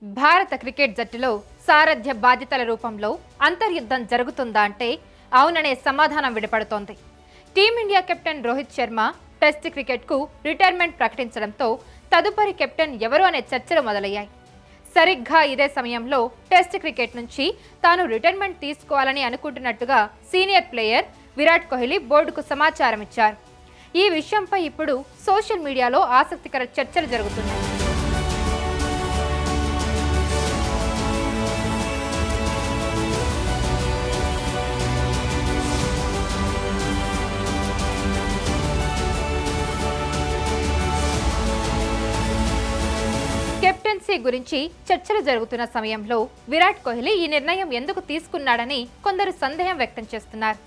భారత క్రికెట్ జట్టులో సారథ్య బాధ్యతల రూపంలో అంతర్యుద్ధం జరుగుతుందా అంటే అవుననే సమాధానం విడపడుతోంది. Team India captain Rohit Sharma test క్రికెట్కు రిటైర్మెంట్ ప్రకటించడంతో తదుపరి కెప్టెన్ ఎవరు అనే చర్చలు మొదలయ్యాయి. సరిగ్గా ఇదే సమయంలో టెస్ట్ క్రికెట్ నుంచి తాను రిటైర్మెంట్ తీసుకోవాలని అనుకుంటున్నట్టుగా సీనియర్ ప్లేయర్ విరాట్ కోహ్లీ బోర్డుకు సమాచారం ఇచ్చారు. ఈ విషయంపై ఇప్పుడు సోషల్ మీడియాలో ఆసక్తికర చర్చలు జరుగుతున్నాయి. కెప్టెన్సీ గురించి చర్చలు జరుగుతున్న సమయంలో విరాట్ కోహ్లీ ఈ నిర్ణయం ఎందుకు తీసుకున్నాడని కొందరు సందేహం వ్యక్తం చేస్తున్నారు.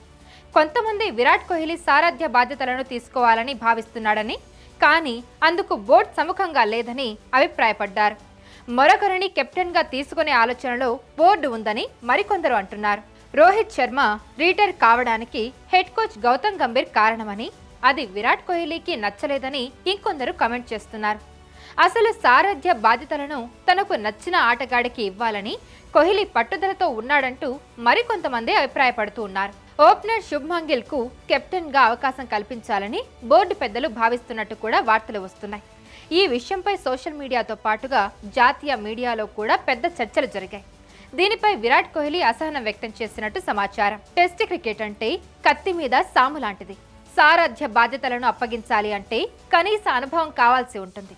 కొంతమంది విరాట్ కోహ్లీ సారథ్య బాధ్యతలను తీసుకోవాలని భావిస్తున్నాడని, కానీ అందుకు బోర్డు సముఖంగా లేదని అభిప్రాయపడ్డారు. మరొకరిని కెప్టెన్గా తీసుకునే ఆలోచనలో బోర్డు ఉందని మరికొందరు అంటున్నారు. రోహిత్ శర్మ రిటైర్ కావడానికి హెడ్ కోచ్ గౌతమ్ గంభీర్ కారణమని, అది విరాట్ కోహ్లీకి నచ్చలేదని ఇంకొందరు కామెంట్ చేస్తున్నారు. అసలు సారథ్య బాధ్యతలను తనకు నచ్చిన ఆటగాడికి ఇవ్వాలని కోహ్లీ పట్టుదలతో ఉన్నాడంటూ మరికొంతమంది అభిప్రాయపడుతూ ఉన్నారు. ఓపెనర్ శుభ్మన్ గిల్ కు కెప్టెన్ గా అవకాశం కల్పించాలని బోర్డు పెద్దలు భావిస్తున్నట్టు కూడా వార్తలు వస్తున్నాయి. ఈ విషయంపై సోషల్ మీడియాతో పాటుగా జాతీయ మీడియాలో కూడా పెద్ద చర్చలు జరిగాయి. దీనిపై విరాట్ కోహ్లీ అసహనం వ్యక్తం చేసినట్టు సమాచారం. టెస్ట్ క్రికెట్ అంటే కత్తి మీద సాము లాంటిది. సారథ్య బాధ్యతలను అప్పగించాలి అంటే కనీస అనుభవం కావాల్సి ఉంటుంది.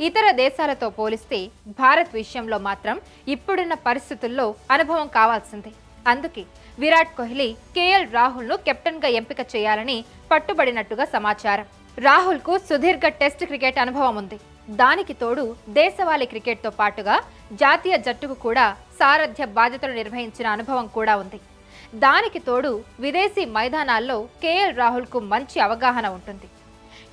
ఇతర దేశాలతో పోలిస్తే భారత్ విషయంలో మాత్రం ఇప్పుడున్న పరిస్థితుల్లో అనుభవం కావాల్సిందే. అందుకే విరాట్ కోహ్లీ కేఎల్ రాహుల్ను కెప్టెన్గా ఎంపిక చేయాలని పట్టుబడినట్టుగా సమాచారం. రాహుల్కు సుదీర్ఘ టెస్ట్ క్రికెట్ అనుభవం ఉంది. దానికి తోడు దేశవాళీ క్రికెట్తో పాటుగా జాతీయ జట్టుకు కూడా సారథ్య బాధ్యతలు నిర్వహించిన అనుభవం కూడా ఉంది. దానికి తోడు విదేశీ మైదానాల్లో కేఎల్ రాహుల్కు మంచి అవగాహన ఉంటుంది.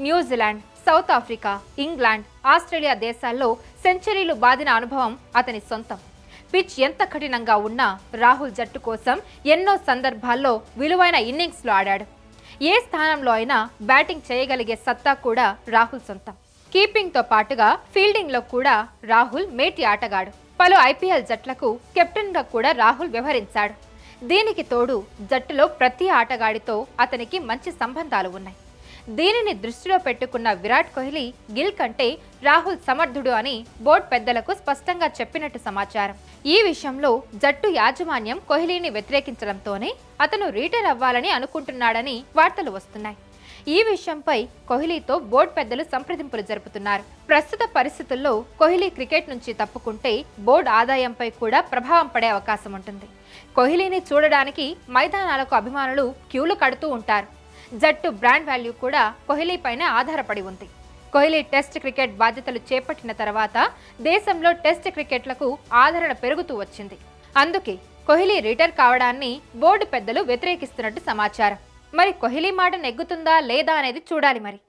New Zealand, south Africa, England, Australia దేశాల్లో సెంచరీలు బాదిన అనుభవం అతని సొంతం. పిచ్ ఎంత కఠినంగా ఉన్నా రాహుల్ జట్టు కోసం ఎన్నో సందర్భాల్లో విలువైన ఇన్నింగ్స్లో ఆడాడు. ఏ స్థానంలో అయినా బ్యాటింగ్ చేయగలిగే సత్తా కూడా రాహుల్ సొంతం. కీపింగ్తో పాటుగా ఫీల్డింగ్లో కూడా రాహుల్ మేటి ఆటగాడు. పలు ఐపీఎల్ జట్లకు కెప్టెన్గా కూడా రాహుల్ వ్యవహరించాడు. దీనికి తోడు జట్టులో ప్రతి ఆటగాడితో అతనికి మంచి సంబంధాలు ఉన్నాయి. దీనిని దృష్టిలో పెట్టుకున్న విరాట్ కోహ్లీ గిల్ కంటే రాహుల్ సమర్థుడు అని బోర్డు పెద్దలకు స్పష్టంగా చెప్పినట్టు సమాచారం. ఈ విషయంలో జట్టు యాజమాన్యం కోహ్లీని వ్యతిరేకించడంతోనే అతను రిటైర్ అవ్వాలని అనుకుంటున్నాడని వార్తలు వస్తున్నాయి. ఈ విషయంపై కోహ్లీతో బోర్డు పెద్దలు సంప్రదింపులు జరుపుతున్నారు. ప్రస్తుత పరిస్థితుల్లో కోహ్లీ క్రికెట్ నుంచి తప్పుకుంటే బోర్డు ఆదాయంపై కూడా ప్రభావం పడే అవకాశం ఉంటుంది. కోహ్లీని చూడడానికి మైదానాలకు అభిమానులు క్యూలు కడుతూ ఉంటారు. జట్టు బ్రాండ్ వాల్యూ కూడా కోహ్లీ పైనే ఆధారపడి ఉంది. కోహ్లీ టెస్ట్ క్రికెట్ బాధ్యతలు చేపట్టిన తర్వాత దేశంలో టెస్ట్ క్రికెట్లకు ఆదరణ పెరుగుతూ వచ్చింది. అందుకే కోహ్లీ రిటైర్ కావడాన్ని బోర్డు పెద్దలు వ్యతిరేకిస్తున్నట్టు సమాచారం. మరి కోహ్లీ మాట నెగ్గుతుందా లేదా అనేది చూడాలి మరి.